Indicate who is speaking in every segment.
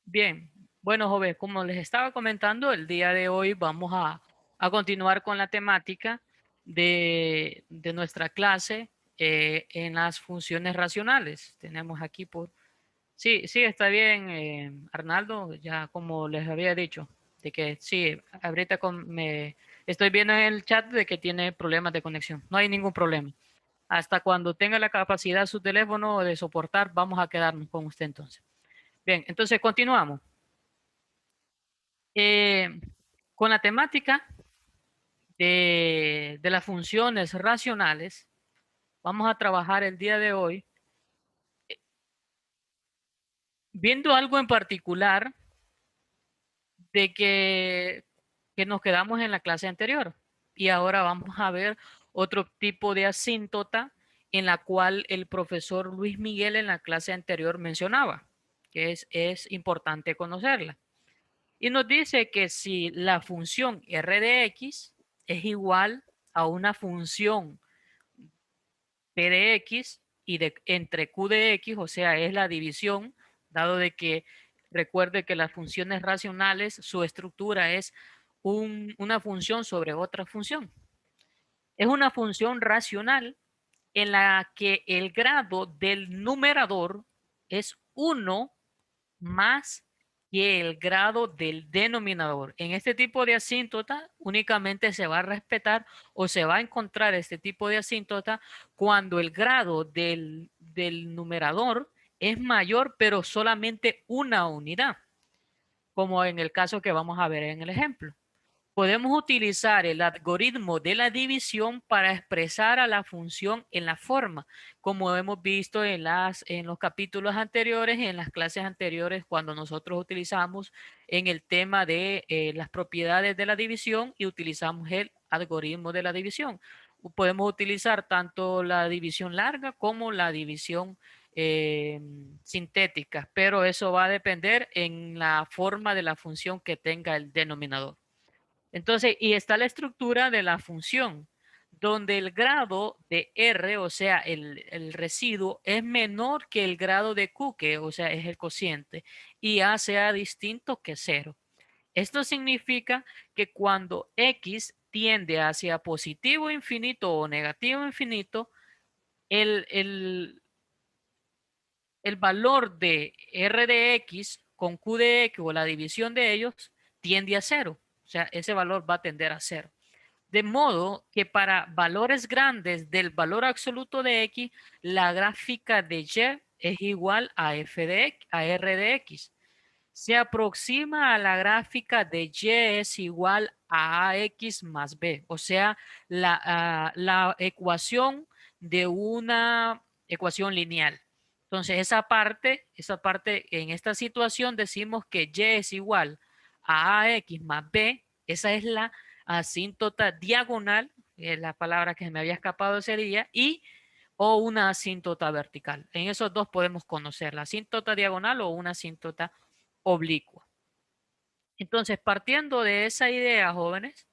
Speaker 1: Bien, bueno, joven, como les estaba comentando, el día de hoy vamos a continuar con la temática de nuestra clase en las funciones racionales. Tenemos aquí por... Sí, sí, está bien, Arnaldo, ya como les había dicho, de que sí, ahorita me estoy viendo en el chat de que tiene problemas de conexión. No hay ningún problema. Hasta cuando tenga la capacidad su teléfono de soportar, vamos a quedarnos con usted entonces. Bien, entonces continuamos. Eh, con la temática de las funciones racionales, vamos a trabajar el día de hoy viendo algo en particular de que nos quedamos en la clase anterior. Y ahora vamos a ver otro tipo de asíntota en la cual el profesor Luis Miguel en la clase anterior mencionaba, que es importante conocerla. Y nos dice que si la función r de x es igual a una función p de x y entre q de x, o sea, es la división, dado de que recuerde que las funciones racionales, su estructura es una función sobre otra función. Es una función racional en la que el grado del numerador es 1 más que el grado del denominador. En este tipo de asíntota únicamente se va a respetar o se va a encontrar este tipo de asíntota cuando el grado del numerador es mayor, pero solamente una unidad, como en el caso que vamos a ver en el ejemplo. Podemos utilizar el algoritmo de la división para expresar a la función en la forma, como hemos visto en los capítulos anteriores, en las clases anteriores, cuando nosotros utilizamos en el tema de las propiedades de la división y utilizamos el algoritmo de la división. Podemos utilizar tanto la división larga como la división eh, sintética, pero eso va a depender en la forma de la función que tenga el denominador. Entonces, y está la estructura de la función, donde el grado de R, o sea, el residuo, es menor que el grado de Q, que, o sea, es el cociente, y A sea distinto que cero. Esto significa que cuando X tiende hacia positivo infinito o negativo infinito, el, el, el valor de R de X con Q de X o la división de ellos tiende a cero. O sea, ese valor va a tender a cero. De modo que para valores grandes del valor absoluto de X, la gráfica de Y es igual a F de X, a R de X. Se aproxima a la gráfica de Y es igual a AX más B, o sea, la ecuación de una ecuación lineal. Entonces, esa parte en esta situación decimos que Y es igual a AX más B, esa es la asíntota diagonal, es la palabra que me había escapado ese día, y o una asíntota vertical. En esos dos podemos conocer la asíntota diagonal o una asíntota oblicua. Entonces, partiendo de esa idea, jóvenes,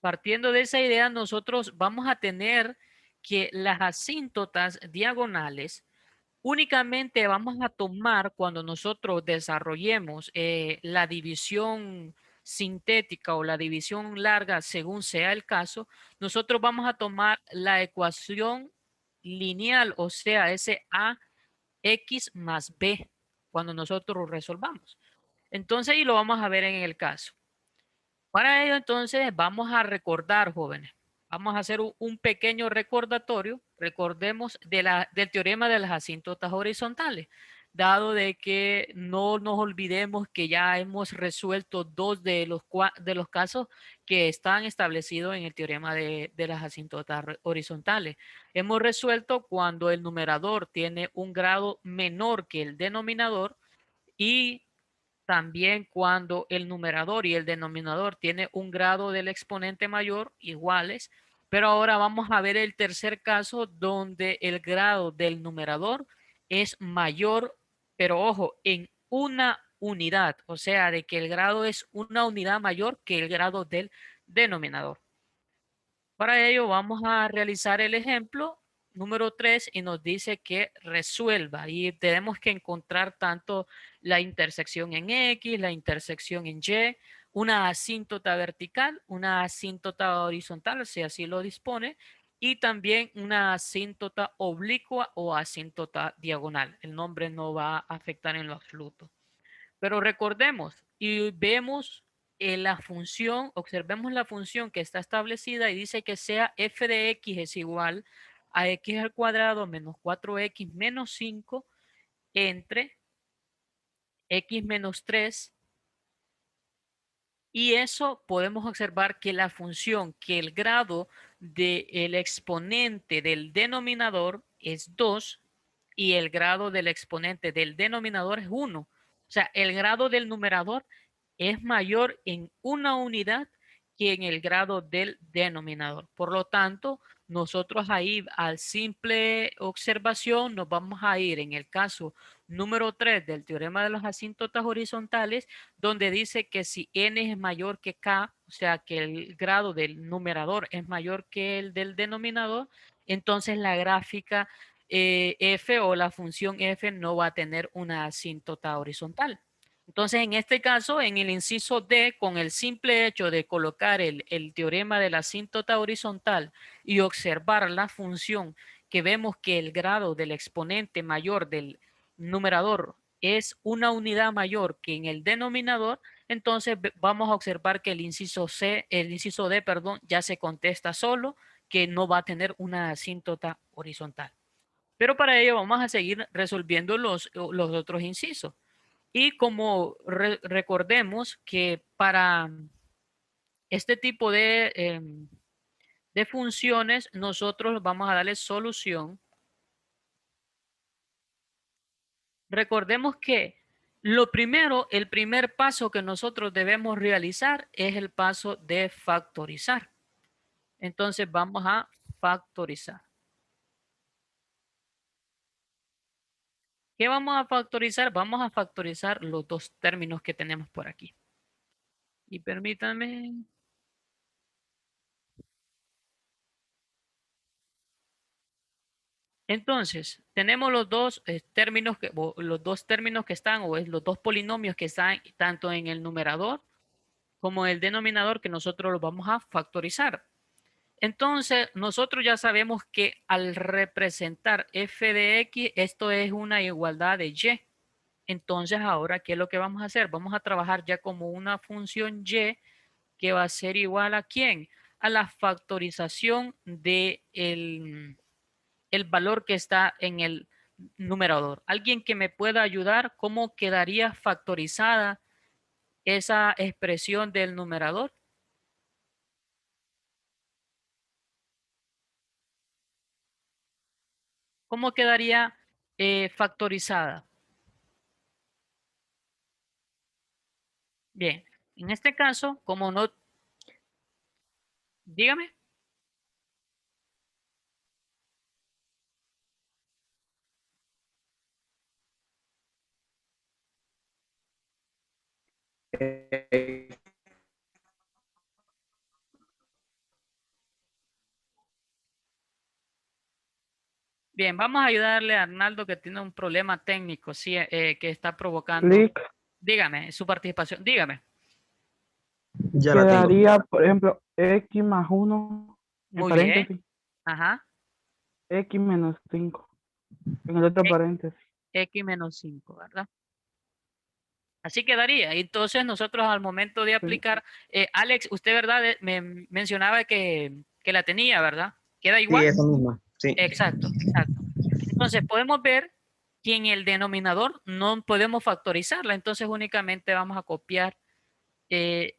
Speaker 1: partiendo de esa idea, nosotros vamos a tener que las asíntotas diagonales únicamente vamos a tomar cuando nosotros desarrollemos la división sintética o la división larga, según sea el caso, nosotros vamos a tomar la ecuación lineal, o sea, ese AX más B, cuando nosotros resolvamos. Entonces, y lo vamos a ver en el caso. Para ello, entonces, vamos a recordar, jóvenes. Vamos a hacer un pequeño recordatorio. Recordemos del teorema de las asíntotas horizontales, dado de que no nos olvidemos que ya hemos resuelto dos de los casos que están establecidos en el teorema de las asíntotas horizontales. Hemos resuelto cuando el numerador tiene un grado menor que el denominador y también cuando el numerador y el denominador tienen un grado del exponente mayor iguales, pero ahora vamos a ver el tercer caso donde el grado del numerador es mayor, pero ojo, en una unidad, o sea, de que el grado es una unidad mayor que el grado del denominador. Para ello vamos a realizar el ejemplo. número 3 y nos dice que resuelva. Y tenemos que encontrar tanto la intersección en X, la intersección en Y, una asíntota vertical, una asíntota horizontal, si así lo dispone, y también una asíntota oblicua o asíntota diagonal. El nombre no va a afectar en lo absoluto. Pero recordemos y vemos la función, observemos la función que está establecida y dice que sea f de x es igual a x al cuadrado menos 4x menos 5 entre x menos 3. Y eso podemos observar que la función, que el grado del exponente del denominador es 2 y el grado del exponente del denominador es 1. O sea, el grado del numerador es mayor en una unidad que en el grado del denominador. Por lo tanto, nosotros ahí al simple observación nos vamos a ir en el caso número 3 del teorema de las asíntotas horizontales, donde dice que si n es mayor que k, o sea que el grado del numerador es mayor que el del denominador, entonces la gráfica f o la función f no va a tener una asíntota horizontal. Entonces, en este caso, en el inciso D, con el simple hecho de colocar el teorema de la asíntota horizontal y observar la función que vemos que el grado del exponente mayor del numerador es una unidad mayor que en el denominador, entonces vamos a observar que el inciso C, el inciso D, perdón, ya se contesta solo, que no va a tener una asíntota horizontal. Pero para ello vamos a seguir resolviendo los otros incisos. Y como recordemos que para este tipo de funciones, nosotros vamos a darle solución. Recordemos que lo primero, el primer paso que nosotros debemos realizar es el paso de factorizar. Entonces vamos a factorizar. ¿Qué vamos a factorizar? Vamos a factorizar los dos términos que tenemos por aquí. Y permítanme. Entonces, tenemos los dos términos los dos términos que están, o es los dos polinomios que están tanto en el numerador como en el denominador que nosotros los vamos a factorizar. Entonces, nosotros ya sabemos que al representar f de x, esto es una igualdad de y. Entonces, ahora, ¿qué es lo que vamos a hacer? Vamos a trabajar ya como una función y que va a ser igual a ¿quién? A la factorización de el valor que está en el numerador. ¿Alguien que me pueda ayudar? ¿Cómo quedaría factorizada esa expresión del numerador? ¿Cómo quedaría factorizada? Bien, en este caso, como no, dígame.
Speaker 2: Eh,
Speaker 1: Bien, vamos a ayudarle a Arnaldo que tiene un problema técnico, sí, que está provocando,
Speaker 3: Clic,
Speaker 1: dígame, su participación, dígame.
Speaker 2: ya la tengo.
Speaker 3: quedaría, por ejemplo, x más 1 en
Speaker 1: Muy bien,
Speaker 3: paréntesis,
Speaker 1: ajá,
Speaker 3: x menos 5 en el otro paréntesis.
Speaker 1: x menos 5, ¿verdad? Así quedaría. Entonces nosotros al momento de
Speaker 3: Sí,
Speaker 1: aplicar, Alex, usted, ¿verdad? Me mencionaba que la tenía, ¿verdad? ¿Queda
Speaker 2: Sí,
Speaker 1: igual?
Speaker 2: esa misma. Sí.
Speaker 1: Exacto, exacto. Entonces podemos ver que en el denominador no podemos factorizarla, entonces únicamente vamos a copiar eh,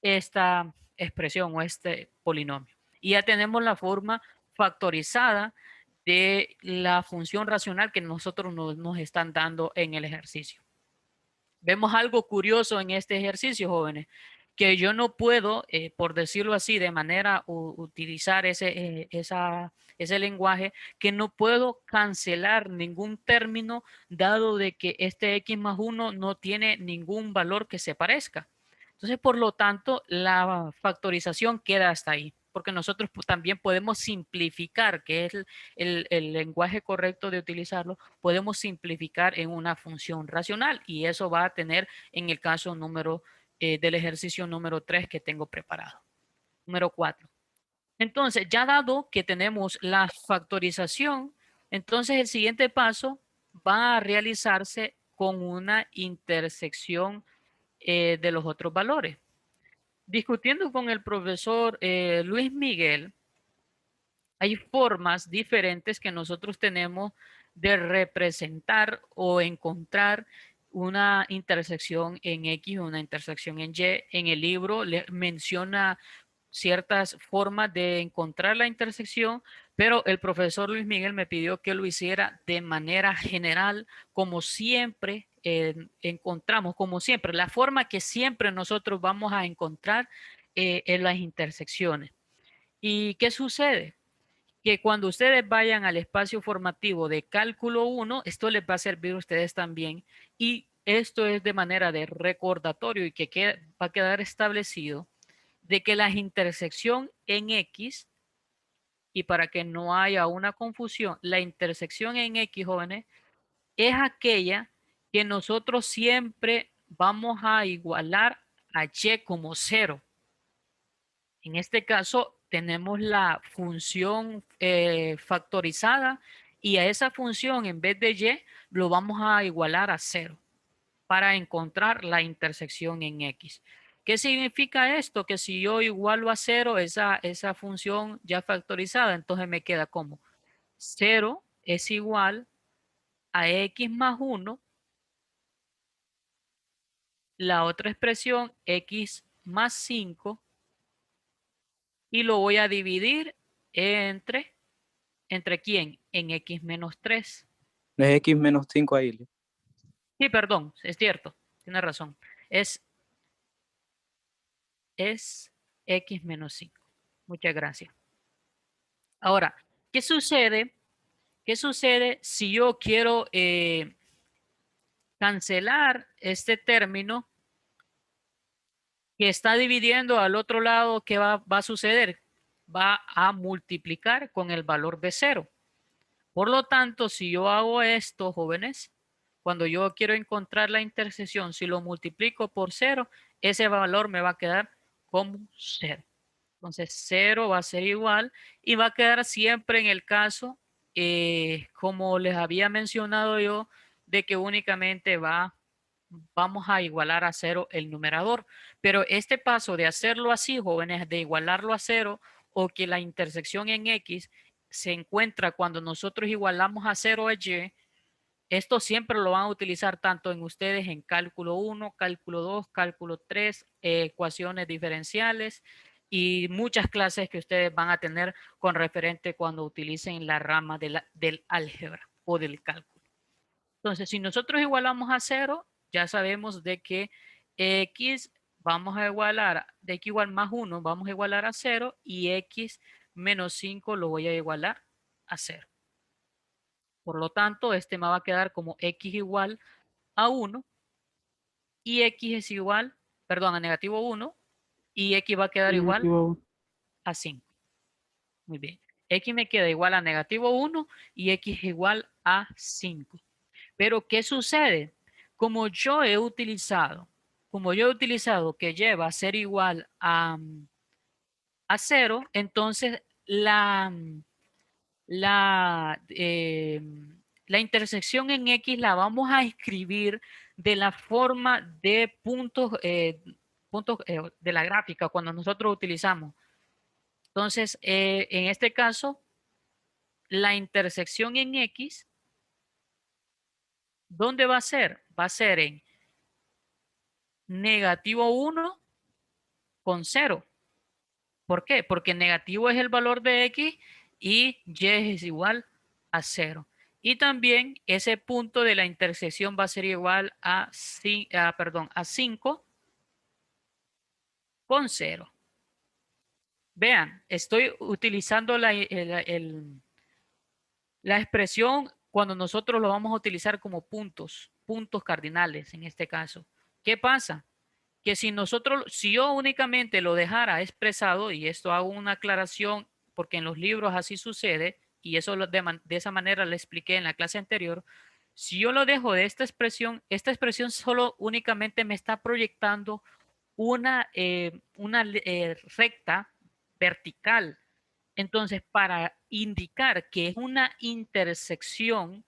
Speaker 1: esta expresión o este polinomio. Y ya tenemos la forma factorizada de la función racional que nosotros nos están dando en el ejercicio. Vemos algo curioso en este ejercicio, jóvenes, que yo no puedo, por decirlo así, de manera utilizar ese lenguaje, que no puedo cancelar ningún término dado de que este x más 1 no tiene ningún valor que se parezca. Entonces, por lo tanto, la factorización queda hasta ahí. porque nosotros también podemos simplificar, que es el lenguaje correcto de utilizarlo, podemos simplificar en una función racional y eso va a tener en el caso del ejercicio número 3 que tengo preparado. Número 4. Entonces, ya dado que tenemos la factorización, entonces el siguiente paso va a realizarse con una intersección de los otros valores. Discutiendo con el profesor Luis Miguel, hay formas diferentes que nosotros tenemos de representar o encontrar una intersección en X o una intersección en Y. En el libro le menciona ciertas formas de encontrar la intersección, pero el profesor Luis Miguel me pidió que lo hiciera de manera general, como siempre encontramos, como siempre, la forma que siempre nosotros vamos a encontrar en las intersecciones. ¿Y qué sucede? Que cuando ustedes vayan al espacio formativo de cálculo 1, esto les va a servir a ustedes también y esto es de manera de recordatorio y que va a quedar establecido de que la intersección en X, y para que no haya una confusión, la intersección en X, jóvenes, es aquella que nosotros siempre vamos a igualar a Y como 0. En este caso, tenemos la función factorizada y a esa función, en vez de Y, lo vamos a igualar a 0 para encontrar la intersección en X. ¿Qué significa esto? Que si yo igualo a 0 esa función ya factorizada, entonces me queda como 0 es igual a X más 1, la otra expresión X más 5, y lo voy a dividir entre, ¿entre quién? En X menos 3.
Speaker 4: No es X menos 5 ahí.
Speaker 1: Sí, perdón, es cierto, tiene razón. Es X menos 5. Muchas gracias. Ahora, ¿qué sucede? ¿Qué sucede si yo quiero cancelar este término que está dividiendo al otro lado? ¿Qué va a suceder? Va a multiplicar con el valor de 0. Por lo tanto, si yo hago esto, jóvenes, cuando yo quiero encontrar la intersección, si lo multiplico por 0, ese valor me va a quedar como 0. Entonces 0 va a ser igual y va a quedar siempre en el caso, como les había mencionado yo, de que únicamente vamos a igualar a 0 el numerador. Pero este paso de hacerlo así, jóvenes, de igualarlo a 0 o que la intersección en X se encuentra cuando nosotros igualamos a 0 a Y, esto siempre lo van a utilizar tanto en ustedes en cálculo 1, cálculo 2, cálculo 3, ecuaciones diferenciales y muchas clases que ustedes van a tener con referente cuando utilicen la rama del álgebra o del cálculo. Entonces, si nosotros igualamos a 0, ya sabemos de que X vamos a igualar, de X igual más 1 vamos a igualar a 0 y X menos 5 lo voy a igualar a 0. Por lo tanto, este me va a quedar como X igual a 1 y X es igual, perdón, a negativo 1 y X va a quedar igual a 5. Muy bien. X me queda igual a negativo 1 y X igual a 5. Pero, ¿qué sucede? Como yo he utilizado que Y va a ser igual a 0, entonces la, eh, la intersección en X la vamos a escribir de la forma de puntos de la gráfica cuando nosotros utilizamos. Entonces, en este caso, la intersección en X, ¿dónde va a ser? Va a ser en negativo 1 con 0. ¿Por qué? Porque negativo es el valor de X y Y es igual a 0. Y también ese punto de la intersección va a ser igual a 5 con 0. Vean, estoy utilizando la expresión cuando nosotros lo vamos a utilizar como puntos cardinales en este caso. ¿Qué pasa? que si yo únicamente lo dejara expresado, y esto hago una aclaración porque en los libros así sucede, y eso de esa manera lo expliqué en la clase anterior, si yo lo dejo de esta expresión solo únicamente me está proyectando una recta vertical. Entonces, para indicar que es una intersección,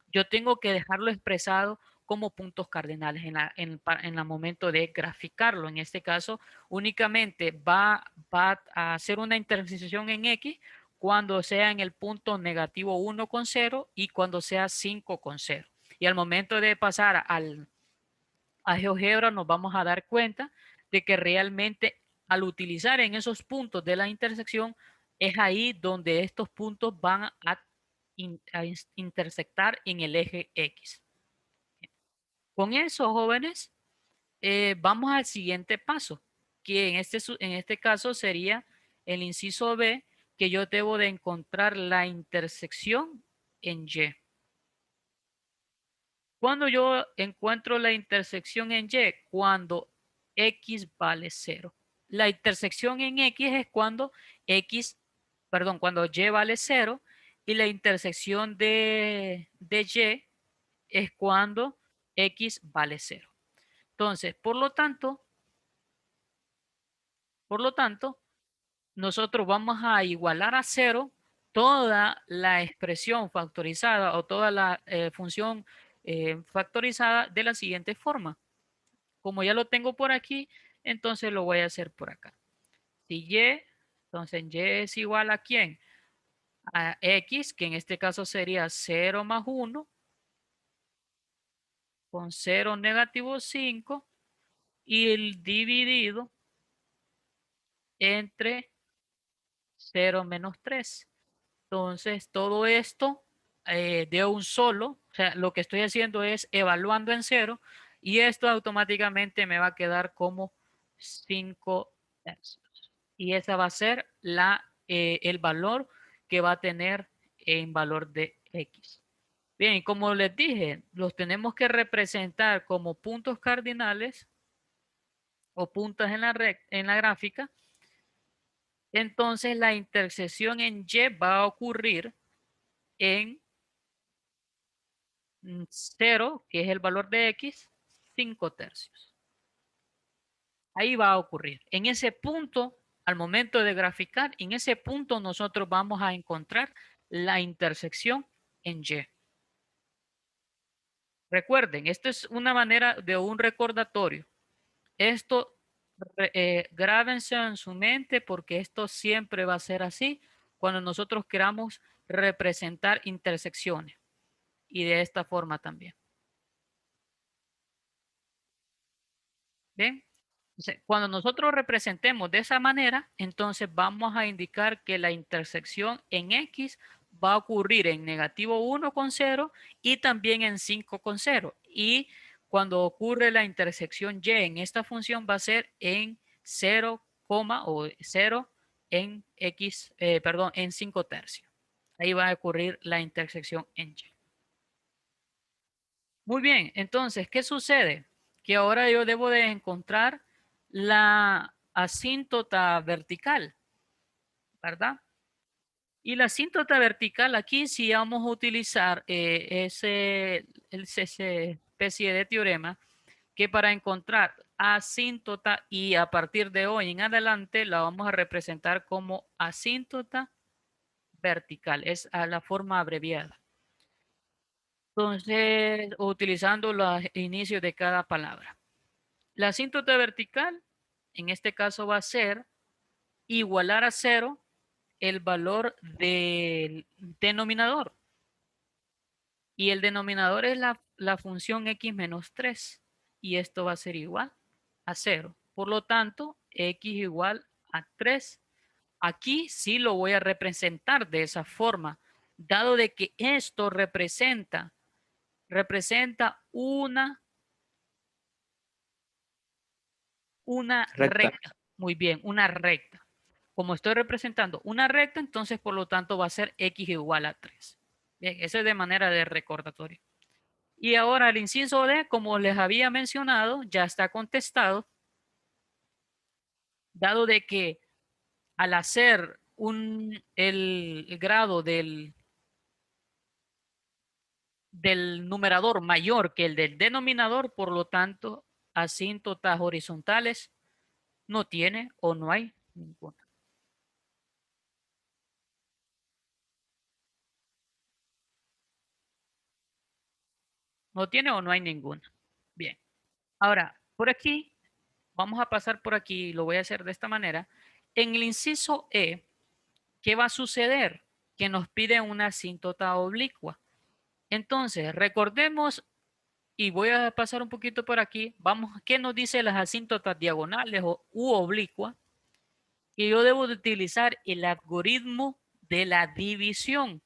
Speaker 1: yo tengo que dejarlo expresado como puntos cardinales en el momento de graficarlo. En este caso, únicamente va a hacer una intersección en X cuando sea en el punto negativo 1,0 y cuando sea 5,0. Y al momento de pasar a GeoGebra nos vamos a dar cuenta de que realmente al utilizar en esos puntos de la intersección es ahí donde estos puntos van a intersectar en el eje X. Con eso, jóvenes, vamos al siguiente paso, que en este caso sería el inciso B, que yo debo de encontrar la intersección en Y. Cuando yo encuentro la intersección en Y, cuando X vale 0. La intersección en X es cuando cuando Y vale 0 y la intersección de Y es cuando X vale 0. Entonces, por lo tanto, nosotros vamos a igualar a 0 toda la expresión factorizada o toda la función factorizada de la siguiente forma. Como ya lo tengo por aquí, entonces lo voy a hacer por acá. Si Y, entonces Y es igual a ¿quién? A X, que en este caso sería 0 más 1, con 0 negativo 5, y el dividido entre 0 menos 3. Entonces, todo esto de un solo, o sea, lo que estoy haciendo es evaluando en 0 y esto automáticamente me va a quedar como 5 tercios. Y esa va a ser el valor que va a tener en valor de X. Bien, y como les dije, los tenemos que representar como puntos cardinales o puntos en la gráfica. Entonces, la intersección en Y va a ocurrir en 0, que es el valor de X, 5 tercios. Ahí va a ocurrir. En ese punto, al momento de graficar, en ese punto nosotros vamos a encontrar la intersección en Y. Recuerden, esto es una manera de un recordatorio. Esto grábense en su mente porque esto siempre va a ser así cuando nosotros queramos representar intersecciones. Y de esta forma también. ¿Bien? Cuando nosotros representemos de esa manera, entonces vamos a indicar que la intersección en X va a ocurrir en negativo 1,0 y también en 5,0. Y cuando ocurre la intersección Y en esta función va a ser en 0, o 0 en X, perdón, en 5 tercios. Ahí va a ocurrir la intersección en Y. Muy bien, entonces, ¿qué sucede? Que ahora yo debo de encontrar la asíntota vertical, ¿verdad? Y la asíntota vertical aquí sí vamos a utilizar esa especie de teorema que para encontrar asíntota y a partir de hoy en adelante la vamos a representar como asíntota vertical, es a la forma abreviada. Entonces, utilizando los inicios de cada palabra. La asíntota vertical, en este caso va a ser igualar a 0 el valor del denominador. Y el denominador es la función x menos 3. Y esto va a ser igual a 0. Por lo tanto, x igual a 3. Aquí sí lo voy a representar de esa forma, dado de que esto representa una recta. Muy bien, una recta. Como estoy representando una recta, entonces por lo tanto va a ser x igual a 3. Bien, eso es de manera de recordatorio. Y ahora el inciso D, como les había mencionado, ya está contestado. dado de que al hacer el grado del numerador mayor que el del denominador, por lo tanto, asíntotas horizontales no tiene o no hay ninguna. No tiene o no hay ninguna. Bien. Ahora, por aquí, vamos a pasar por aquí, lo voy a hacer de esta manera. En el inciso E, ¿qué va a suceder? Que nos pide una asíntota oblicua. Entonces, recordemos, y voy a pasar un poquito por aquí, vamos, ¿qué nos dice las asíntotas diagonales u oblicuas? Que yo debo de utilizar el algoritmo de la división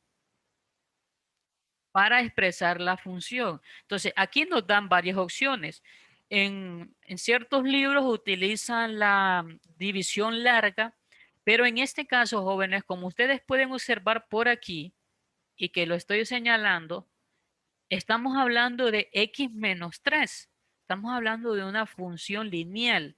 Speaker 1: para expresar la función. Entonces, aquí nos dan varias opciones. En ciertos libros utilizan la división larga, pero en este caso, jóvenes, como ustedes pueden observar por aquí, y que lo estoy señalando, estamos hablando de x menos 3. Estamos hablando de una función lineal.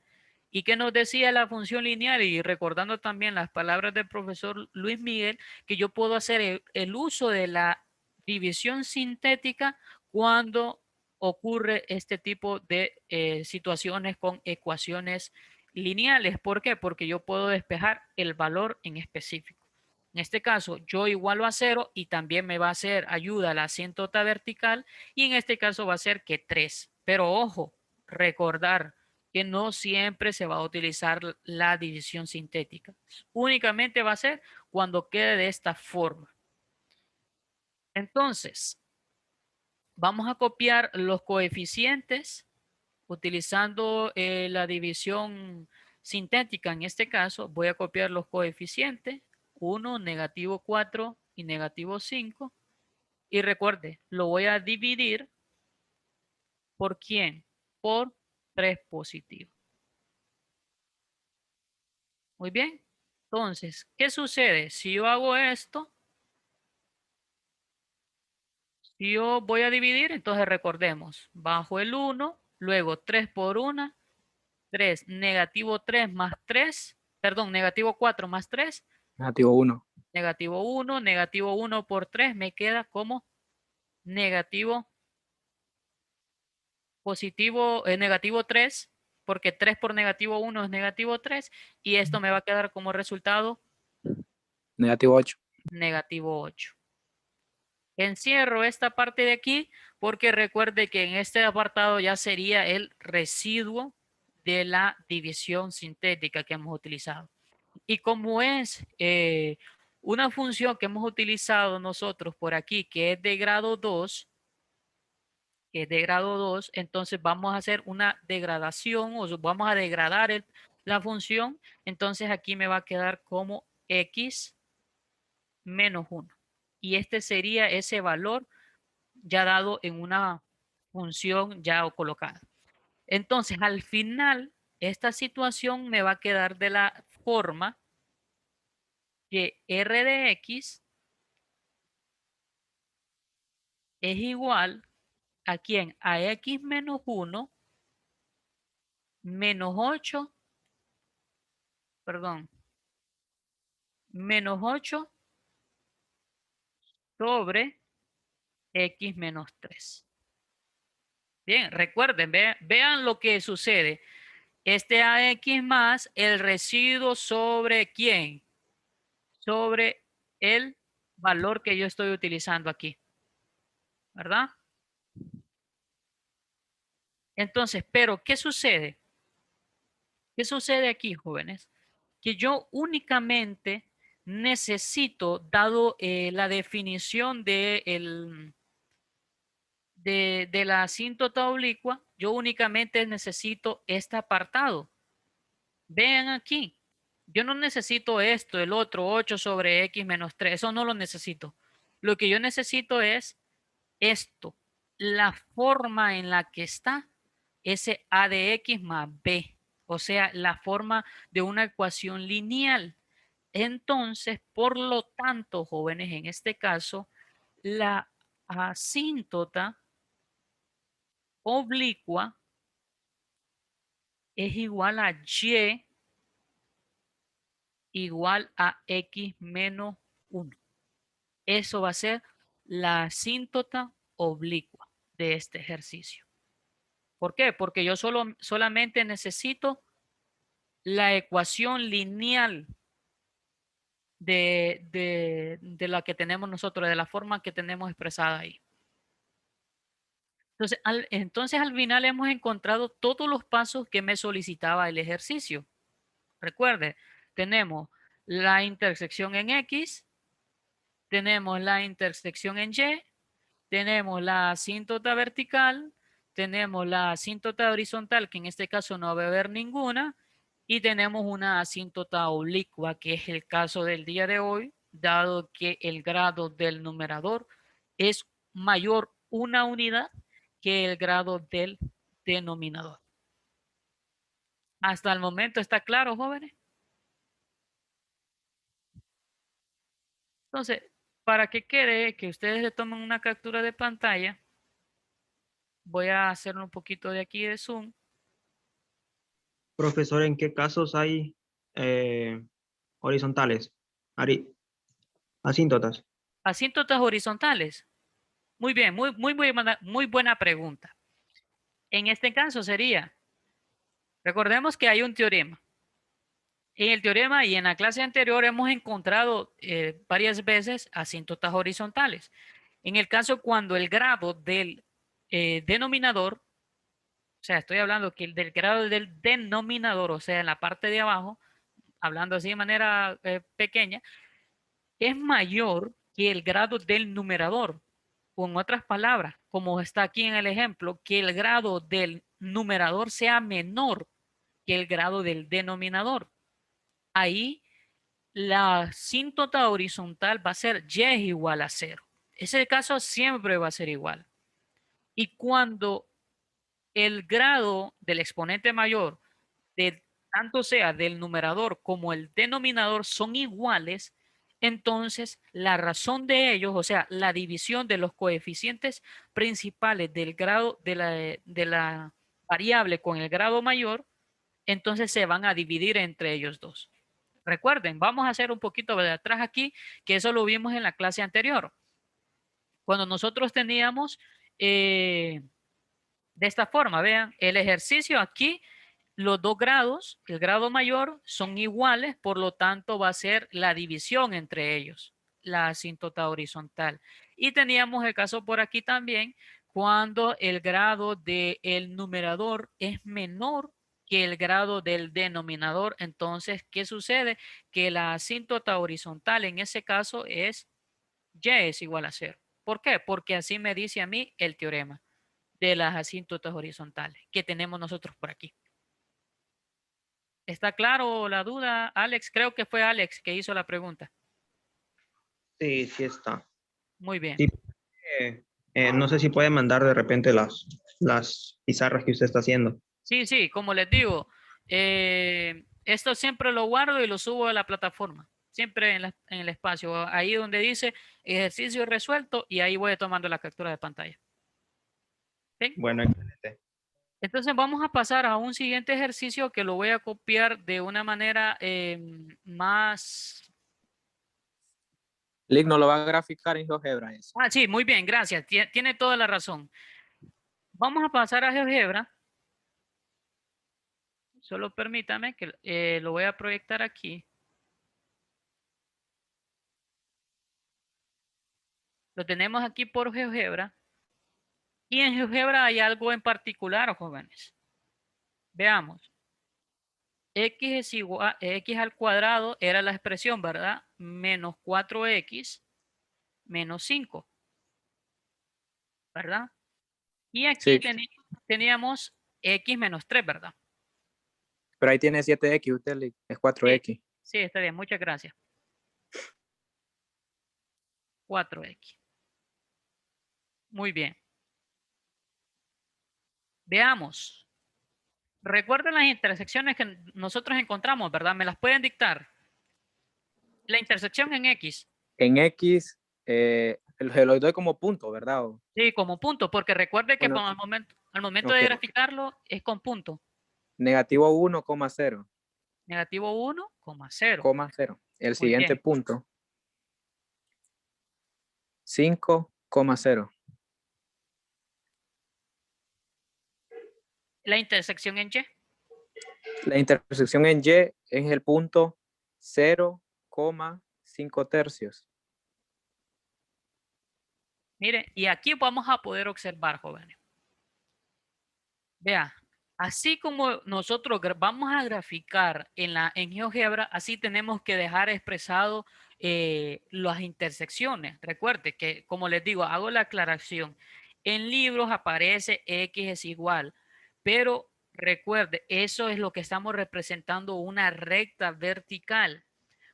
Speaker 1: ¿Y qué nos decía la función lineal? Y recordando también las palabras del profesor Luis Miguel, que yo puedo hacer el uso de la división sintética cuando ocurre este tipo de situaciones con ecuaciones lineales. ¿Por qué? Porque yo puedo despejar el valor en específico. En este caso, yo igualo a 0 y también me va a hacer ayuda la asíntota vertical y en este caso va a ser que 3. Pero ojo, recordar que no siempre se va a utilizar la división sintética. Únicamente va a ser cuando quede de esta forma. Entonces, vamos a copiar los coeficientes utilizando la división sintética. En este caso, voy a copiar los coeficientes 1, negativo 4 y negativo 5. Y recuerde, lo voy a dividir por ¿quién? Por 3 positivo. Muy bien. Entonces, ¿qué sucede? Si yo hago esto, si yo voy a dividir, entonces recordemos, bajo el 1, luego 3 por 1, 3, negativo 3 más 3, perdón, negativo 4 más 3,
Speaker 4: Negativo 1.
Speaker 1: negativo 1 por 3 me queda como negativo positivo, negativo 3, porque 3 por negativo 1 es negativo 3, y esto me va a quedar como resultado
Speaker 4: Negativo 8.
Speaker 1: negativo 8. Encierro esta parte de aquí porque recuerde que en este apartado ya sería el residuo de la división sintética que hemos utilizado. Y como es una función que hemos utilizado nosotros por aquí, que es de grado 2, entonces vamos a hacer una degradación o vamos a degradar la función. Entonces aquí me va a quedar como x menos 1. Y este sería ese valor ya dado en una función ya colocada. Entonces, al final, esta situación me va a quedar de la forma que r de x es igual a quién? A x menos 1 menos 8, perdón, menos 8 sobre x menos 3. Bien, recuerden, vean lo que sucede. Este ax más el residuo sobre quién? Sobre el valor que yo estoy utilizando aquí, ¿verdad? Entonces, pero ¿qué sucede? ¿Qué sucede aquí, jóvenes? Que yo únicamente necesito, dado la definición de la asíntota oblicua, yo únicamente necesito este apartado. Vean aquí, yo no necesito esto, el otro, 8 sobre x menos 3, eso no lo necesito. Lo que yo necesito es esto, la forma en la que está ese a de x más b, o sea, la forma de una ecuación lineal. Entonces, por lo tanto, jóvenes, en este caso, la asíntota oblicua es igual a y igual a x menos 1. Eso va a ser la asíntota oblicua de este ejercicio. ¿Por qué? Porque yo solamente necesito la ecuación lineal de la que tenemos nosotros, de la forma que tenemos expresada ahí. Entonces, al final hemos encontrado todos los pasos que me solicitaba el ejercicio. Recuerde, tenemos la intersección en X, tenemos la intersección en Y, tenemos la asíntota vertical, tenemos la asíntota horizontal, que en este caso no va a haber ninguna, y tenemos una asíntota oblicua, que es el caso del día de hoy, dado que el grado del numerador es mayor una unidad que el grado del denominador. ¿Hasta el momento está claro, jóvenes? Entonces, para que quede que ustedes le tomen una captura de pantalla, voy a hacer un poquito de aquí de zoom.
Speaker 2: Profesor, ¿en qué casos hay horizontales? Asíntotas.
Speaker 1: Asíntotas horizontales. Muy bien, muy buena pregunta. En este caso sería, recordemos que hay un teorema. En el teorema y en la clase anterior hemos encontrado varias veces asíntotas horizontales. En el caso cuando el grado del denominador, o sea, estoy hablando que del grado del denominador, o sea, en la parte de abajo, hablando así de manera pequeña, es mayor que el grado del numerador. O en otras palabras, como está aquí en el ejemplo, que el grado del numerador sea menor que el grado del denominador. Ahí la asíntota horizontal va a ser y es igual a 0. Ese caso siempre va a ser igual. Y cuando el grado del exponente mayor, tanto sea del numerador como el denominador, son iguales, entonces la razón de ellos, o sea, la división de los coeficientes principales del grado de la variable con el grado mayor, entonces se van a dividir entre ellos dos. Recuerden, vamos a hacer un poquito de atrás aquí, que eso lo vimos en la clase anterior. Cuando nosotros teníamos de esta forma, vean, el ejercicio aquí, los dos grados, el grado mayor, son iguales, por lo tanto va a ser la división entre ellos, la asíntota horizontal. Y teníamos el caso por aquí también, cuando el grado del numerador es menor que el grado del denominador. Entonces, ¿qué sucede? Que la asíntota horizontal en ese caso es y es igual a 0. ¿Por qué? Porque así me dice a mí el teorema de las asíntotas horizontales que tenemos nosotros por aquí. ¿Está claro la duda, Alex? Creo que fue Alex que hizo la pregunta.
Speaker 2: Sí, sí está.
Speaker 1: Muy bien.
Speaker 2: Sí, no sé si puede mandar de repente las pizarras que usted está haciendo.
Speaker 1: Sí, como les digo, esto siempre lo guardo y lo subo a la plataforma, siempre en el espacio, ahí donde dice ejercicio resuelto y ahí voy tomando la captura de pantalla. ¿Sí?
Speaker 2: Bueno, excelente.
Speaker 1: Entonces vamos a pasar a un siguiente ejercicio que lo voy a copiar de una manera más...
Speaker 4: Lick no lo va a graficar en GeoGebra eso.
Speaker 1: Ah, sí, muy bien, gracias. Tiene toda la razón. Vamos a pasar a GeoGebra. Solo permítame que lo voy a proyectar aquí. Lo tenemos aquí por GeoGebra. Y en GeoGebra hay algo en particular, jóvenes. Veamos. X es igual, x al cuadrado era la expresión, ¿verdad? Menos 4x menos 5, ¿verdad? Y aquí
Speaker 4: Sí,
Speaker 1: teníamos x menos 3, ¿verdad?
Speaker 4: pero ahí tiene 7x usted, Lick. Es
Speaker 1: Sí,
Speaker 4: 4x.
Speaker 1: sí, está bien, muchas gracias. 4x. Muy bien. Veamos. Recuerden las intersecciones que nosotros encontramos, ¿verdad? Me las pueden dictar. La intersección en X.
Speaker 4: En X, se lo doy como punto, ¿verdad?
Speaker 1: Sí, como punto, porque recuerde que
Speaker 4: Bueno,
Speaker 1: al momento de
Speaker 4: ok.
Speaker 1: graficarlo es con punto.
Speaker 4: Negativo 1,0.
Speaker 1: Negativo 1,0.
Speaker 4: coma 0. El
Speaker 1: Muy
Speaker 4: siguiente
Speaker 1: bien.
Speaker 4: punto. 5,0.
Speaker 1: La intersección en Y.
Speaker 4: La intersección en Y es el punto 0,5 tercios.
Speaker 1: Mire, y aquí vamos a poder observar, jóvenes. Vea, así como nosotros vamos a graficar en GeoGebra, así tenemos que dejar expresado las intersecciones. Recuerde que, como les digo, hago la aclaración. En libros aparece X es igual, pero recuerde, eso es lo que estamos representando una recta vertical.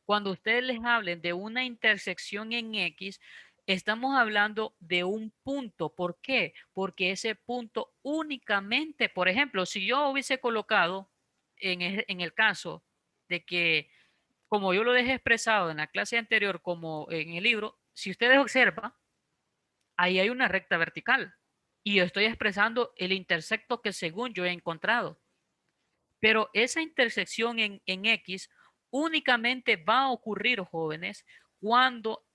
Speaker 1: Cuando ustedes les hablen de una intersección en X, estamos hablando de un punto. ¿Por qué? Porque ese punto únicamente, por ejemplo, si yo hubiese colocado en el caso de que, como yo lo dejé expresado en la clase anterior, como en el libro, si ustedes observan, ahí hay una recta vertical y yo estoy expresando el intersecto que según yo he encontrado. Pero esa intersección en X únicamente va a ocurrir, jóvenes, cuando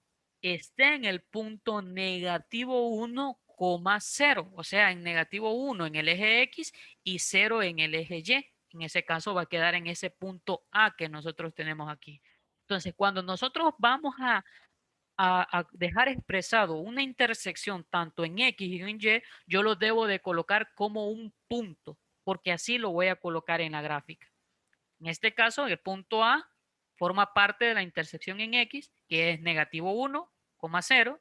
Speaker 1: esté en el punto negativo 1,0, o sea, en negativo 1 en el eje X y 0 en el eje Y. En ese caso va a quedar en ese punto A que nosotros tenemos aquí. Entonces, cuando nosotros vamos a dejar expresado una intersección tanto en X y en Y, yo lo debo de colocar como un punto, porque así lo voy a colocar en la gráfica. En este caso, el punto A forma parte de la intersección en X, que es negativo 1,0.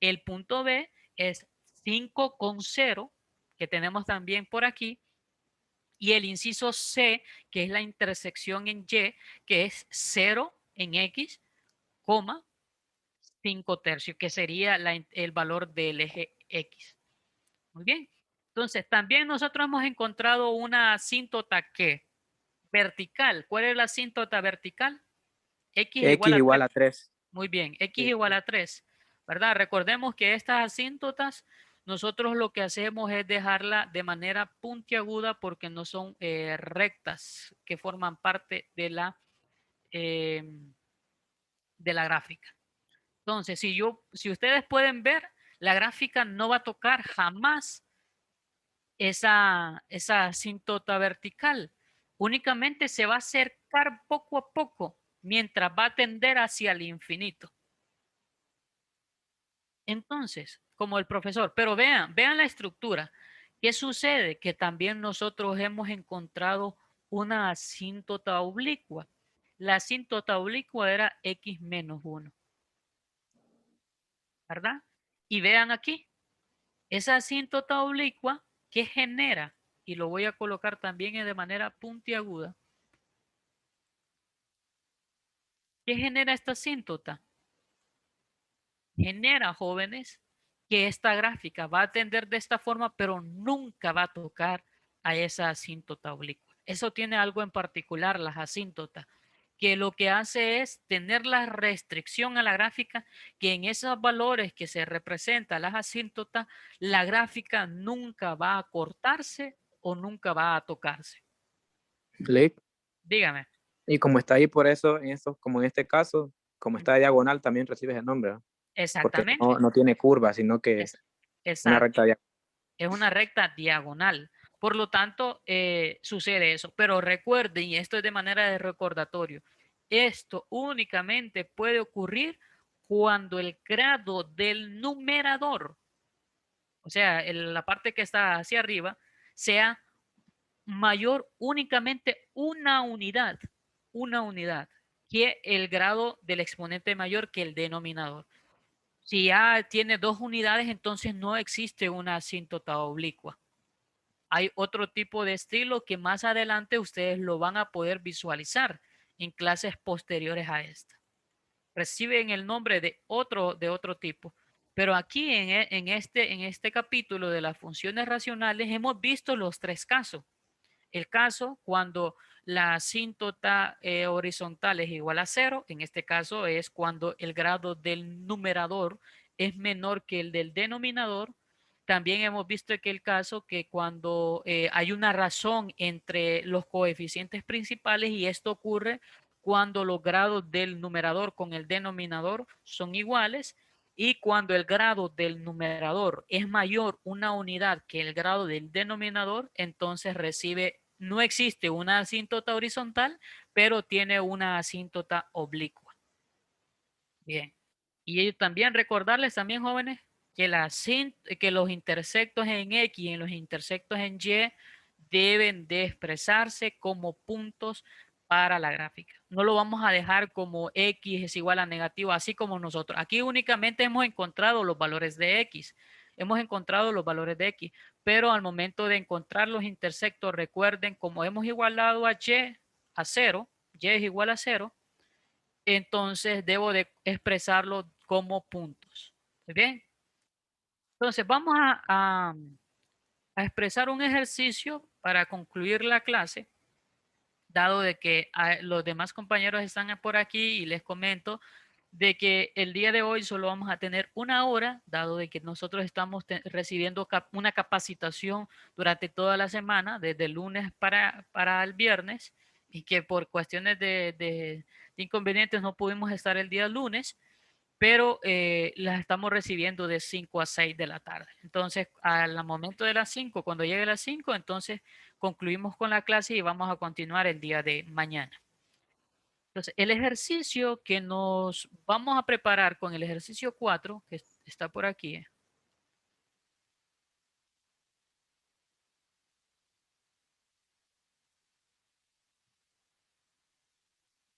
Speaker 1: El punto B es 5,0, que tenemos también por aquí. Y el inciso C, que es la intersección en Y, que es 0 en X, 5 tercios, que sería el valor del eje X. Muy bien. Entonces, también nosotros hemos encontrado una asíntota que vertical. ¿Cuál es la asíntota vertical? X
Speaker 4: X
Speaker 1: igual a 3.
Speaker 4: igual a 3.
Speaker 1: Muy bien, X
Speaker 4: Sí.
Speaker 1: igual a 3, ¿verdad? Recordemos que estas asíntotas, nosotros lo que hacemos es dejarla de manera puntiaguda porque no son rectas que forman parte eh, de la gráfica. Entonces, si ustedes pueden ver, la gráfica no va a tocar jamás esa asíntota vertical. Únicamente se va a acercar poco a poco mientras va a tender hacia el infinito. Entonces, como el profesor, pero vean la estructura. ¿Qué sucede? Que también nosotros hemos encontrado una asíntota oblicua. La asíntota oblicua era x menos 1, ¿verdad? Y vean aquí, esa asíntota oblicua que genera, y lo voy a colocar también de manera puntiaguda, ¿qué genera esta asíntota? Genera, jóvenes, que esta gráfica va a tender de esta forma, pero nunca va a tocar a esa asíntota oblicua. Eso tiene algo en particular, las asíntotas, que lo que hace es tener la restricción a la gráfica, que en esos valores que se representan las asíntotas, la gráfica nunca va a cortarse o nunca va a tocarse.
Speaker 4: Lick.
Speaker 1: Dígame.
Speaker 4: Y como está ahí por eso, como en este caso, como está diagonal, también recibes el nombre, ¿no? Porque
Speaker 1: Exactamente.
Speaker 4: no tiene curva, sino que
Speaker 1: Es,
Speaker 4: una
Speaker 1: exacto.
Speaker 4: recta diagonal.
Speaker 1: Es una recta diagonal. Por lo tanto, sucede eso. Pero recuerden, y esto es de manera de recordatorio, esto únicamente puede ocurrir cuando el grado del numerador, o sea, la parte que está hacia arriba, sea mayor únicamente una unidad, que el grado del exponente mayor que el denominador. Si ya tiene 2 unidades, entonces no existe una asíntota oblicua. Hay otro tipo de estilo que más adelante ustedes lo van a poder visualizar en clases posteriores a esta. Reciben el nombre de otro tipo. Pero aquí en este capítulo de las funciones racionales hemos visto los 3 casos. El caso cuando la asíntota horizontal es igual a 0, en este caso es cuando el grado del numerador es menor que el del denominador. también hemos visto que el caso que cuando hay una razón entre los coeficientes principales y esto ocurre cuando los grados del numerador con el denominador son iguales y cuando el grado del numerador es mayor una unidad que el grado del denominador, entonces recibe, no existe una asíntota horizontal, pero tiene una asíntota oblicua. Bien. Y también recordarles también, jóvenes, que, que los intersectos en X y en los intersectos en Y deben de expresarse como puntos para la gráfica. No lo vamos a dejar como X es igual a negativo, así como nosotros. Aquí únicamente hemos encontrado los valores de X. Hemos encontrado los valores de X, pero al momento de encontrar los intersectos, recuerden, como hemos igualado a Y a 0, Y es igual a 0, entonces debo de expresarlo como puntos. ¿Muy bien? Entonces vamos a expresar un ejercicio para concluir la clase, dado de que los demás compañeros están por aquí y les comento de que el día de hoy solo vamos a tener una hora, dado de que nosotros estamos recibiendo una capacitación durante toda la semana, desde el lunes para el viernes, y que por cuestiones de inconvenientes no pudimos estar el día lunes, pero las estamos recibiendo de 5 a 6 de la tarde. Entonces, al momento de las 5, cuando llegue a las 5, entonces concluimos con la clase y vamos a continuar el día de mañana. Entonces, el ejercicio que nos vamos a preparar con el ejercicio 4, que está por aquí,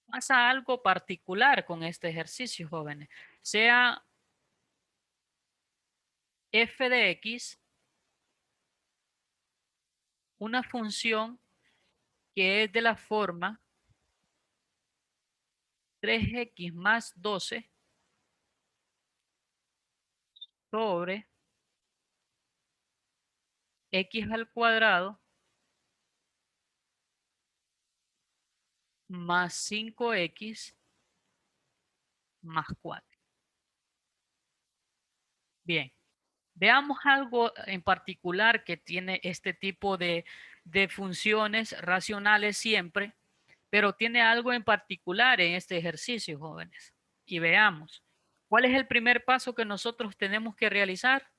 Speaker 1: pasa algo particular con este ejercicio, jóvenes. Sea f de x una función que es de la forma 3x más 12 sobre x al cuadrado más 5x más 4. Bien, veamos algo en particular que tiene este tipo de funciones racionales siempre, pero tiene algo en particular en este ejercicio, jóvenes. Y veamos, ¿cuál es el primer paso que nosotros tenemos que realizar?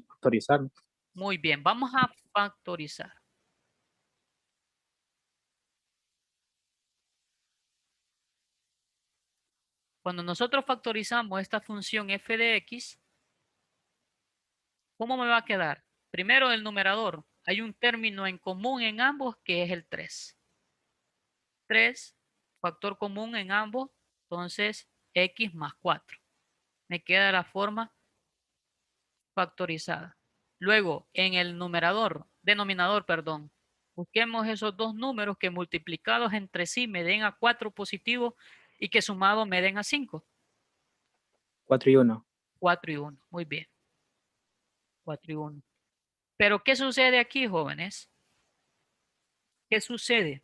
Speaker 4: Factorizar.
Speaker 1: Muy bien, vamos a factorizar. Cuando nosotros factorizamos esta función f de x, ¿cómo me va a quedar? Primero el numerador. Hay un término en común en ambos que es el 3. 3, factor común en ambos, entonces x más 4. Me queda la forma factorizada. Luego, en el denominador, perdón, busquemos esos dos números que multiplicados entre sí me den a 4 positivo y que sumados me den a 5.
Speaker 4: 4 y 1.
Speaker 1: 4 y 1, muy bien. 4 y 1. Pero ¿qué sucede aquí, jóvenes? ¿Qué sucede?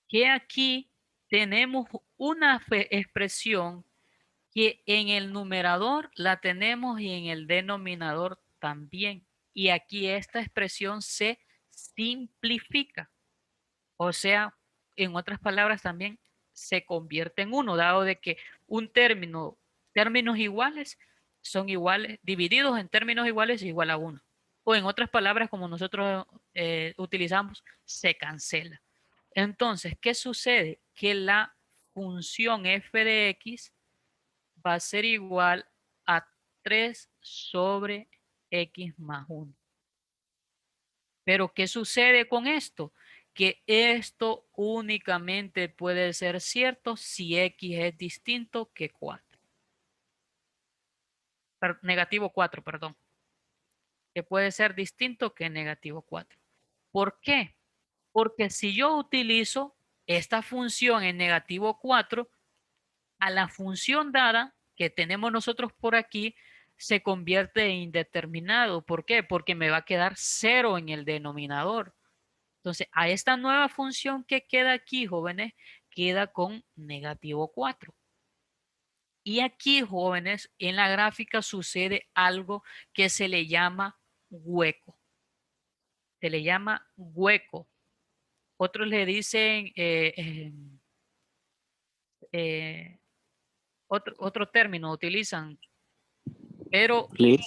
Speaker 1: Que aquí tenemos una expresión que en el numerador la tenemos y en el denominador también. Y aquí esta expresión se simplifica. O sea, en otras palabras también se convierte en uno, dado de que un términos iguales son iguales, divididos en términos iguales es igual a 1. O en otras palabras, como nosotros utilizamos, se cancela. Entonces, ¿qué sucede? Que la función f de x va a ser igual a 3 sobre x más 1. Pero ¿qué sucede con esto? Que esto únicamente puede ser cierto si x es distinto que 4. Negativo 4, perdón. Que puede ser distinto que negativo 4. ¿Por qué? Porque si yo utilizo esta función en negativo 4, a la función dada que tenemos nosotros por aquí se convierte en indeterminado. ¿Por qué? Porque me va a quedar 0 en el denominador. Entonces, a esta nueva función que queda aquí, jóvenes, queda con negativo 4. Y aquí, jóvenes, en la gráfica sucede algo que se le llama hueco. Se le llama hueco. Otros le dicen otro término utilizan, pero
Speaker 4: Clic,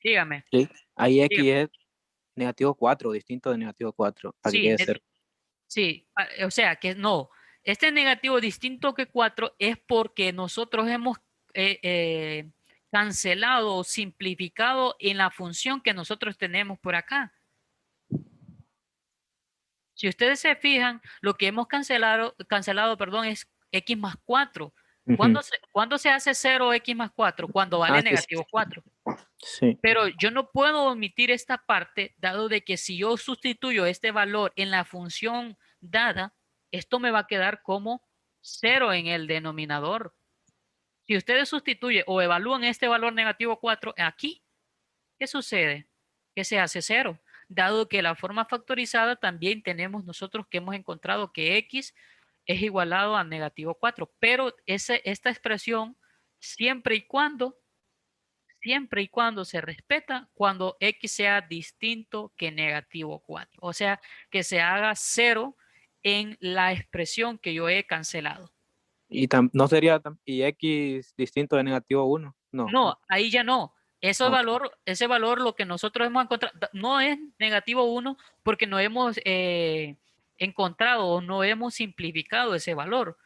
Speaker 1: dígame,
Speaker 4: clic. Ahí X
Speaker 1: dígame.
Speaker 4: es negativo 4, distinto de negativo 4. Aquí
Speaker 1: Sí,
Speaker 4: quede cerca.
Speaker 1: sí, o sea que no. Este negativo distinto que 4 es porque nosotros hemos cancelado o simplificado en la función que nosotros tenemos por acá. Si ustedes se fijan, lo que hemos cancelado, perdón, es x más 4.
Speaker 4: Ujú.
Speaker 1: ¿Cuándo se hace 0 x más 4? Cuando vale
Speaker 4: Ah, sí,
Speaker 1: negativo 4.
Speaker 4: sí.
Speaker 1: Pero yo no puedo omitir esta parte, dado de que si yo sustituyo este valor en la función dada, esto me va a quedar como 0 en el denominador. Si ustedes sustituyen o evalúan este valor negativo 4 aquí, ¿qué sucede? Que se hace 0, dado que la forma factorizada también tenemos nosotros que hemos encontrado que x es igualado a negativo 4, pero esta expresión siempre y cuando se respeta cuando x sea distinto que negativo 4, o sea, que se haga 0 en la expresión que yo he cancelado.
Speaker 4: Y no sería y X distinto de negativo 1. No.
Speaker 1: No, ahí ya no.
Speaker 4: Ok.
Speaker 1: Ese valor, lo que nosotros hemos encontrado, no es negativo 1 porque no hemos encontrado o no hemos simplificado ese valor.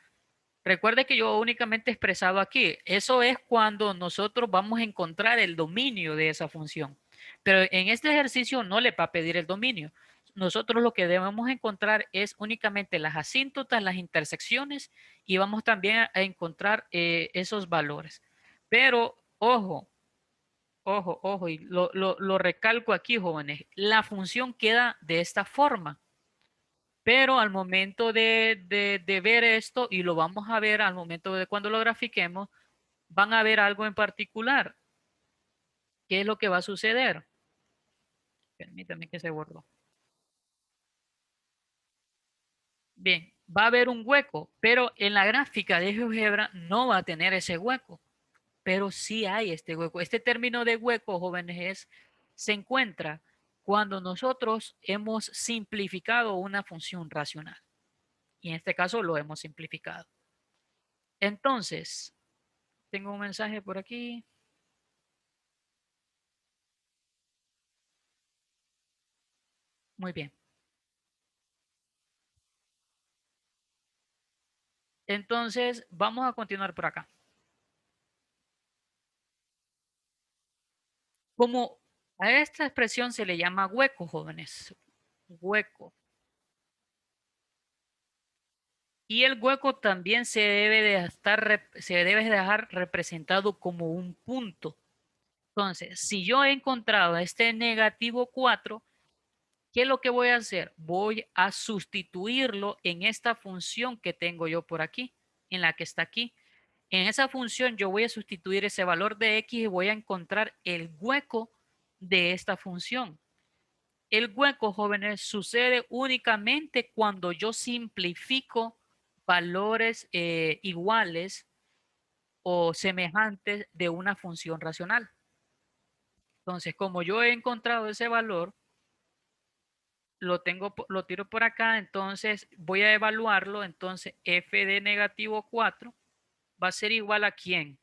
Speaker 1: Recuerde que yo únicamente he expresado aquí. Eso es cuando nosotros vamos a encontrar el dominio de esa función. Pero en este ejercicio no le va a pedir el dominio. Nosotros lo que debemos encontrar es únicamente las asíntotas, las intersecciones y vamos también a encontrar esos valores. Pero ojo, ojo, y lo recalco aquí, jóvenes, la función queda de esta forma. Pero al momento de ver esto, y lo vamos a ver al momento de cuando lo grafiquemos, van a ver algo en particular. ¿Qué es lo que va a suceder? Permítame que se borró. Bien, va a haber un hueco, pero en la gráfica de GeoGebra no va a tener ese hueco, pero sí hay este hueco. Este término de hueco, jóvenes, se encuentra cuando nosotros hemos simplificado una función racional. Y en este caso lo hemos simplificado. Entonces, tengo un mensaje por aquí. Muy bien. Entonces, vamos a continuar por acá. Como a esta expresión se le llama hueco, jóvenes. Hueco. Y el hueco también se debe dejar representado como un punto. Entonces, si yo he encontrado este negativo 4, ¿qué es lo que voy a hacer? Voy a sustituirlo en esta función que tengo yo por aquí, en la que está aquí. En esa función yo voy a sustituir ese valor de x y voy a encontrar el hueco de esta función. El hueco, jóvenes, sucede únicamente cuando yo simplifico valores iguales o semejantes de una función racional. Entonces, como yo he encontrado ese valor, lo tiro por acá, entonces voy a evaluarlo. Entonces, f de negativo 4 va a ser igual a ¿quién?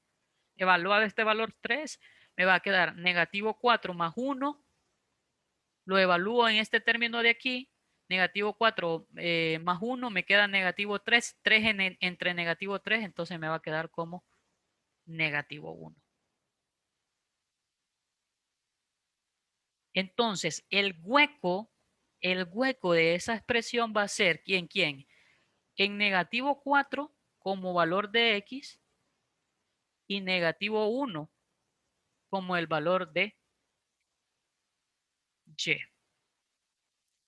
Speaker 1: Evaluado este valor 3, me va a quedar negativo 4 más 1. Lo evalúo en este término de aquí. Negativo 4 más 1 me queda negativo 3. 3 entre negativo 3, entonces me va a quedar como negativo 1. Entonces, el hueco de esa expresión va a ser ¿quién? En negativo 4 como valor de x y negativo 1 como el valor de y.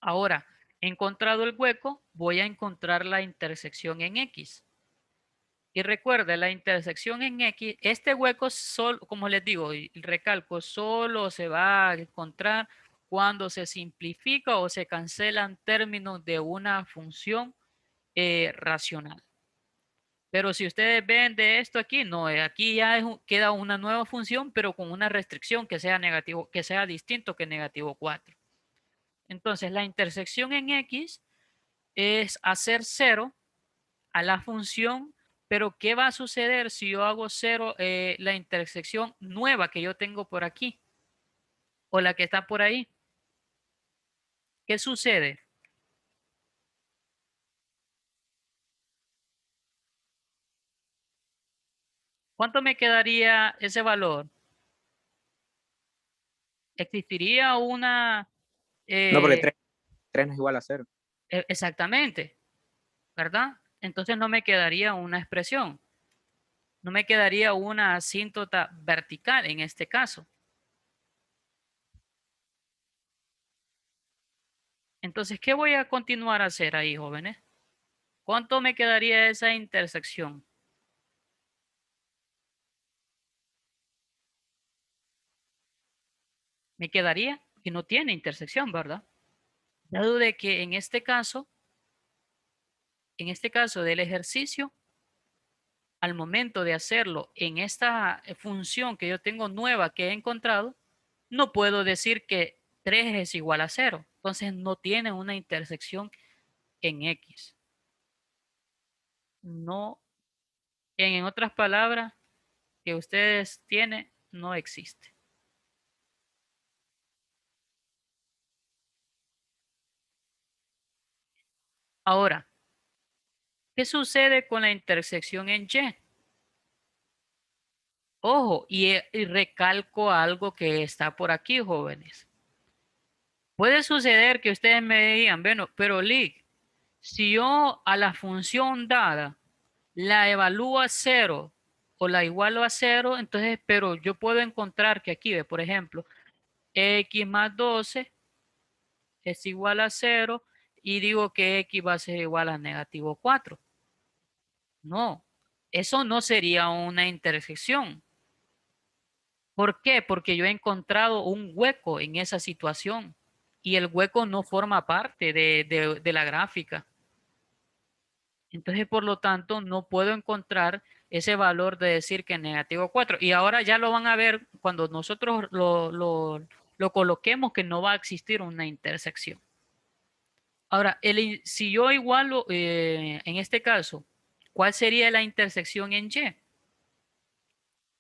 Speaker 1: Ahora, encontrado el hueco, voy a encontrar la intersección en x. Y recuerde, la intersección en x, este hueco solo, como les digo, y recalco, solo se va a encontrar cuando se simplifica o se cancelan términos de una función racional. Pero si ustedes ven de esto aquí, no, aquí ya queda una nueva función, pero con una restricción que sea negativo, que sea distinto que negativo 4. Entonces, la intersección en X es hacer 0 a la función, pero ¿qué va a suceder si yo hago 0 la intersección nueva que yo tengo por aquí? O la que está por ahí. ¿Qué sucede? ¿Cuánto me quedaría ese valor? ¿Existiría una...
Speaker 4: No, porque
Speaker 1: eh,
Speaker 4: 3 no es igual a 0.
Speaker 1: exactamente, ¿verdad? Entonces no me quedaría una expresión. No me quedaría una asíntota vertical en este caso. Entonces, ¿qué voy a continuar a hacer ahí, jóvenes? ¿Cuánto me quedaría esa intersección? Me quedaría que no tiene intersección, ¿verdad? Dado de que en este caso del ejercicio, al momento de hacerlo en esta función que yo tengo nueva que he encontrado, no puedo decir que 3 es igual a 0. Entonces no tiene una intersección en X. No, en otras palabras, que ustedes tienen no existe. Ahora, ¿qué sucede con la intersección en Y? Ojo, y recalco algo que está por aquí, jóvenes. Puede suceder que ustedes me digan, bueno, pero Lick, si yo a la función dada la evalúo a 0 o la igualo a 0, entonces, pero yo puedo encontrar que aquí, ve, por ejemplo, x más 12 es igual a 0 y digo que x va a ser igual a negativo 4. No, eso no sería una intersección. ¿Por qué? Porque yo he encontrado un hueco en esa situación y el hueco no forma parte de la gráfica. Entonces, por lo tanto, no puedo encontrar ese valor de decir que es negativo 4. Y ahora ya lo van a ver cuando nosotros lo coloquemos que no va a existir una intersección. Ahora, si yo igualo, en este caso, ¿cuál sería la intersección en Y?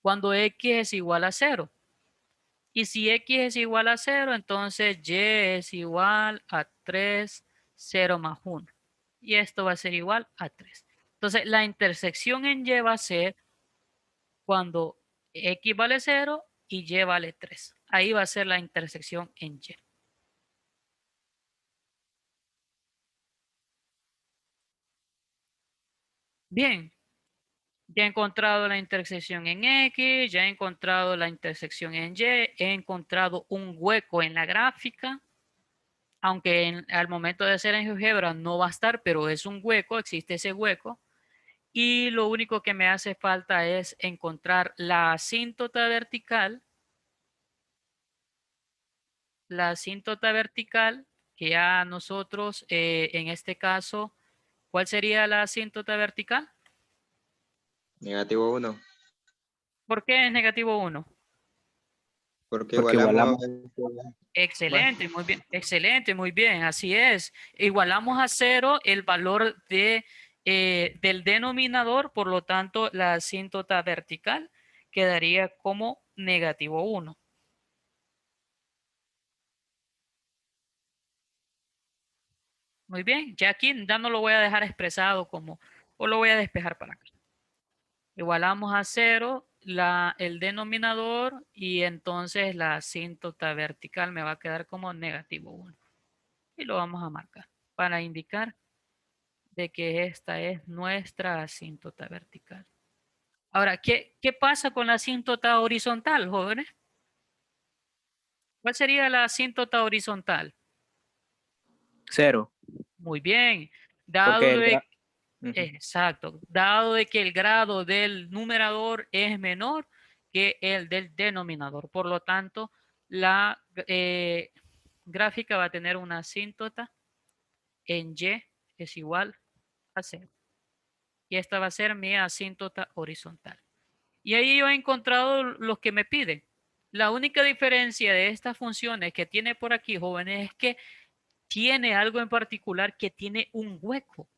Speaker 1: Cuando X es igual a 0. Y si X es igual a 0, entonces Y es igual a 3, 0 más 1. Y esto va a ser igual a 3. Entonces, la intersección en Y va a ser cuando X vale 0 y Y vale 3. Ahí va a ser la intersección en Y. Bien, ya he encontrado la intersección en X, ya he encontrado la intersección en Y, he encontrado un hueco en la gráfica, aunque al momento de hacer en GeoGebra no va a estar, pero es un hueco, existe ese hueco. Y lo único que me hace falta es encontrar la asíntota vertical, que ya nosotros, en este caso, ¿cuál sería la asíntota vertical?
Speaker 5: Negativo 1.
Speaker 1: ¿Por qué es negativo 1?
Speaker 5: Porque
Speaker 4: Porque
Speaker 5: igualamos.
Speaker 4: igualamos.
Speaker 1: Excelente, muy bien, excelente, muy bien, así es. Igualamos a 0 el valor del denominador, por lo tanto, la asíntota vertical quedaría como negativo 1. Muy bien, ya aquí ya no lo voy a dejar expresado como, o lo voy a despejar para acá. Igualamos a 0 el denominador y entonces la asíntota vertical me va a quedar como negativo 1. Y lo vamos a marcar para indicar de que esta es nuestra asíntota vertical. Ahora, ¿qué pasa con la asíntota horizontal, jóvenes? ¿Cuál sería la asíntota horizontal?
Speaker 4: 0.
Speaker 1: Muy bien.
Speaker 4: Porque
Speaker 1: Dado
Speaker 4: el
Speaker 1: de,
Speaker 4: Ujú.
Speaker 1: exacto. Dado de que el grado del numerador es menor que el del denominador. Por lo tanto, la gráfica va a tener una asíntota en Y es igual a 0. y esta va a ser mi asíntota horizontal. Y ahí yo he encontrado los que me piden. La única diferencia de estas funciones que tiene por aquí, jóvenes, es que tiene algo en particular que tiene un hueco.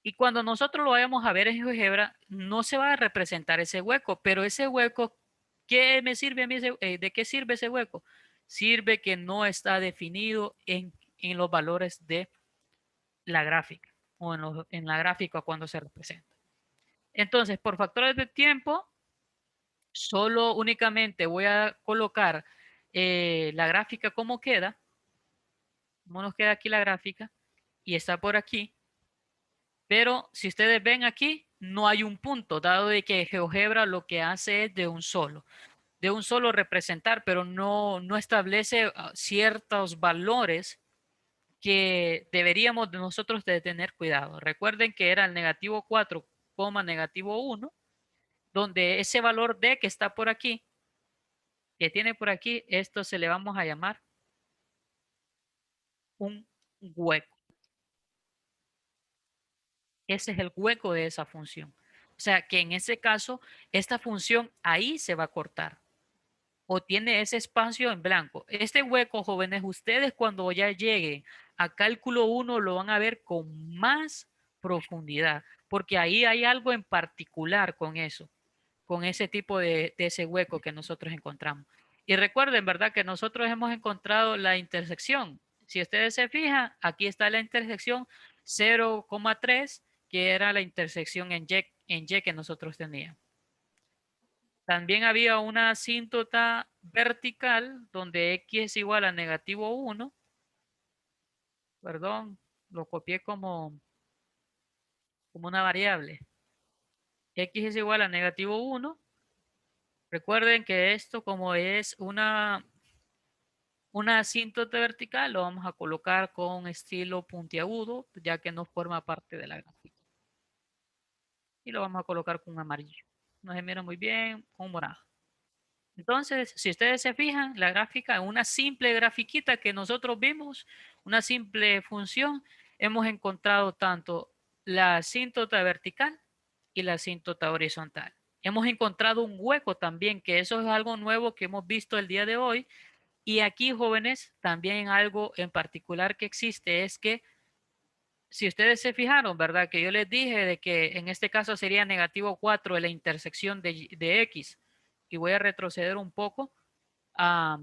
Speaker 1: Y cuando nosotros lo vayamos a ver en GeoGebra, no se va a representar ese hueco, pero ese hueco, ¿qué me sirve a mí? ¿De qué sirve ese hueco? Sirve que no está definido en los valores de la gráfica o en la gráfica cuando se representa. Entonces, por factores de tiempo, solo únicamente voy a colocar la gráfica como queda. Como nos queda aquí la gráfica y está por aquí. Pero si ustedes ven aquí, no hay un punto, dado de que GeoGebra lo que hace es de un solo representar, pero no establece ciertos valores que deberíamos de nosotros de tener cuidado. Recuerden que era el negativo 4, negativo 1, donde ese valor D que está por aquí, que tiene por aquí, esto se le vamos a llamar un hueco. Ese es el hueco de esa función. O sea que en ese caso, esta función ahí se va a cortar o tiene ese espacio en blanco. Este hueco, jóvenes, ustedes cuando ya lleguen a cálculo 1 lo van a ver con más profundidad, porque ahí hay algo en particular con eso, con ese tipo de ese hueco que nosotros encontramos. Y recuerden, ¿verdad? Que nosotros hemos encontrado la intersección. Si ustedes se fijan, aquí está la intersección 0,3, que era la intersección en Y que nosotros teníamos. También había una asíntota vertical donde X es igual a negativo 1. Perdón, lo copié como una variable. X es igual a negativo 1. Recuerden que esto como es una asíntota vertical, lo vamos a colocar con estilo puntiagudo, ya que no forma parte de la gráfica. Y lo vamos a colocar con amarillo. No se mira muy bien, con morado. Entonces, si ustedes se fijan, la gráfica, una simple grafiquita que nosotros vimos, una simple función, hemos encontrado tanto la asíntota vertical y la asíntota horizontal. Hemos encontrado un hueco también, que eso es algo nuevo que hemos visto el día de hoy. Y aquí, jóvenes, también algo en particular que existe es que si ustedes se fijaron, ¿verdad? Que yo les dije de que en este caso sería negativo 4 en la intersección de X. Y voy a retroceder un poco a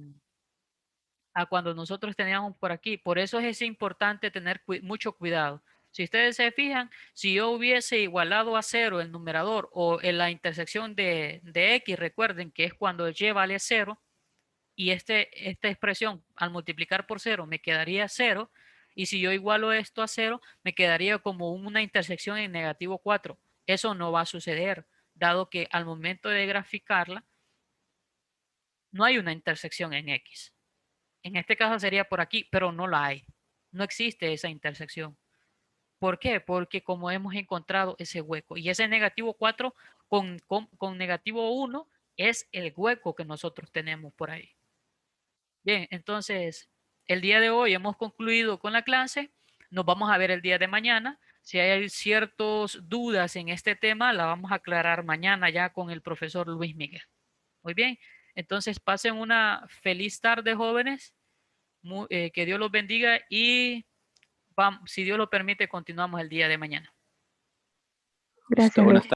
Speaker 1: cuando nosotros teníamos por aquí. Por eso es importante tener mucho cuidado. Si ustedes se fijan, si yo hubiese igualado a 0 el numerador o en la intersección de X, recuerden que es cuando Y vale 0, y esta expresión al multiplicar por 0 me quedaría 0, y si yo igualo esto a 0, me quedaría como una intersección en negativo 4. Eso no va a suceder, dado que al momento de graficarla, no hay una intersección en X. En este caso sería por aquí, pero no la hay. No existe esa intersección. ¿Por qué? Porque como hemos encontrado ese hueco, y ese negativo 4 con negativo 1 es el hueco que nosotros tenemos por ahí. Bien, entonces, el día de hoy hemos concluido con la clase. Nos vamos a ver el día de mañana. Si hay ciertas dudas en este tema, la vamos a aclarar mañana ya con el profesor Luis Miguel. Muy bien, entonces pasen una feliz tarde, jóvenes. Que Dios los bendiga y si Dios lo permite, continuamos el día de mañana.
Speaker 3: Gracias.
Speaker 4: Buenas